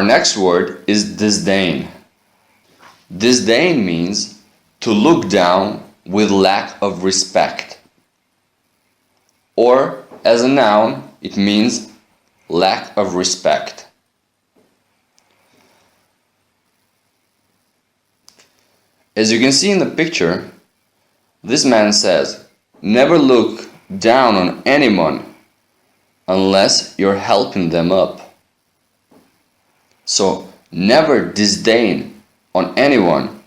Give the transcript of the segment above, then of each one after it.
next word is disdain. Disdain means to look down with lack of respect. Or, as a noun, it means lack of respect. As you can see in the picture, this man says, never look down on anyone unless you're helping them up. So, never disdain on anyone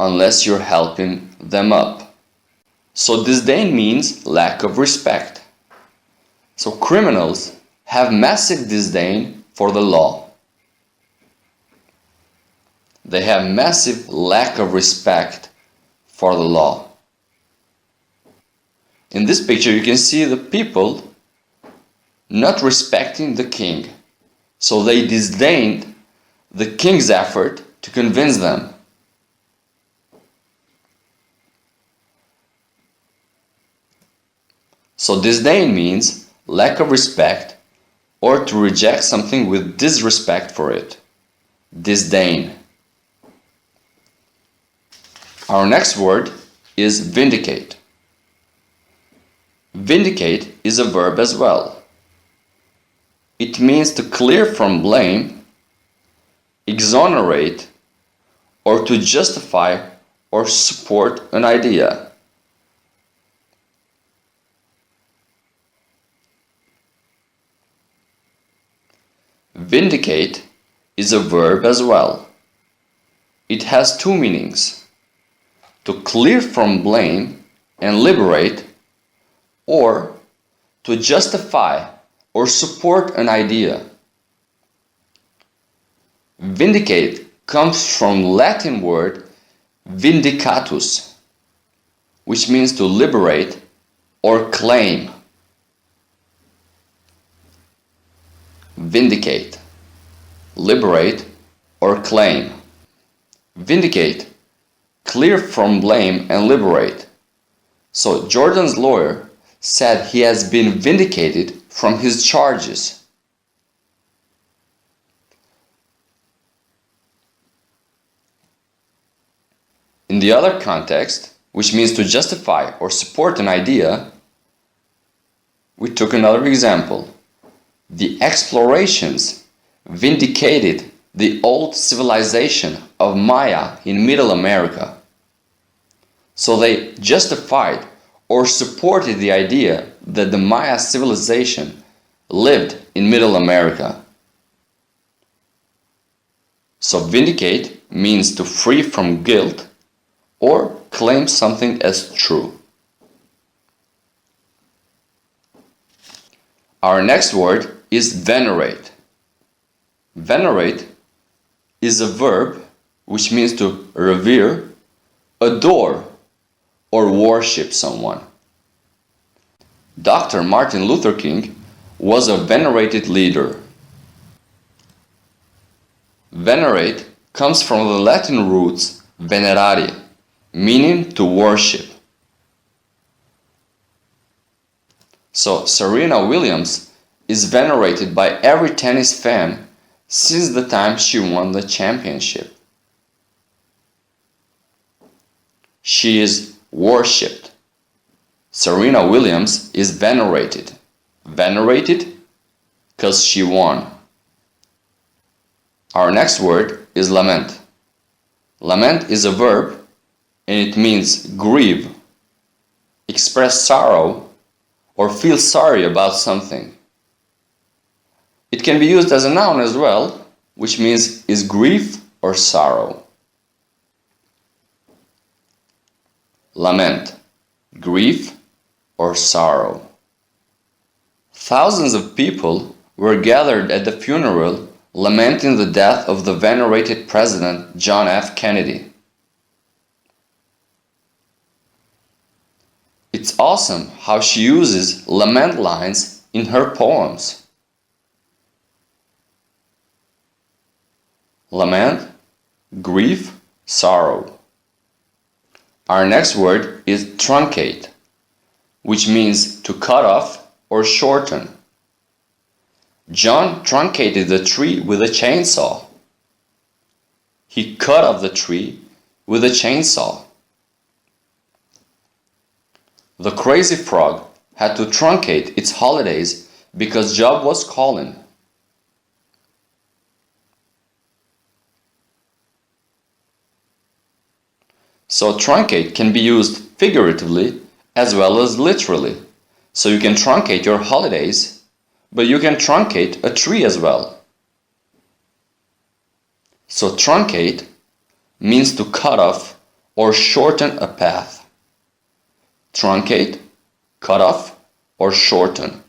unless you're helping them up. So, disdain means lack of respect. So, criminals have massive disdain for the law. They have massive lack of respect for the law. In this picture, you can see the people not respecting the king. So they disdained the king's effort to convince them. So disdain means lack of respect or to reject something with disrespect for it. Disdain. Our next word is vindicate. Vindicate is a verb as well. It means to clear from blame, exonerate, or to justify or support an idea. Vindicate is a verb as well. It has two meanings: to clear from blame and liberate, or to justify or support an idea. Vindicate comes from Latin word vindicatus, which means to liberate or claim. Vindicate, liberate or claim. Vindicate, clear from blame and liberate. So Jordan's lawyer said he has been vindicated from his charges. In the other context, which means to justify or support an idea, we took another example. The explorations vindicated the old civilization of Maya in Middle America. So they justified or supported the idea that the Maya civilization lived in Middle America. So vindicate means to free from guilt or claim something as true. Our next word is venerate. Venerate is a verb which means to revere, adore, or worship someone. Dr. Martin Luther King was a venerated leader. Venerate comes from the Latin roots venerare, meaning to worship. So Serena Williams is venerated by every tennis fan since the time she won the championship. She is worshipped. Serena Williams is venerated. Venerated because she won. Our next word is lament. Lament is a verb and it means grieve, express sorrow, or feel sorry about something. It can be used as a noun as well, which means is grief or sorrow. Lament, grief or sorrow. Thousands of people were gathered at the funeral lamenting the death of the venerated President John F. Kennedy. It's awesome how she uses lament lines in her poems. Lament, grief, sorrow. Our next word is truncate, which means to cut off or shorten. John truncated the tree with a chainsaw. He cut off the tree with a chainsaw. The crazy frog had to truncate its holidays because Job was calling. So truncate can be used figuratively as well as literally. So you can truncate your holidays, but you can truncate a tree as well. So truncate means to cut off or shorten a path. Truncate, cut off, or shorten.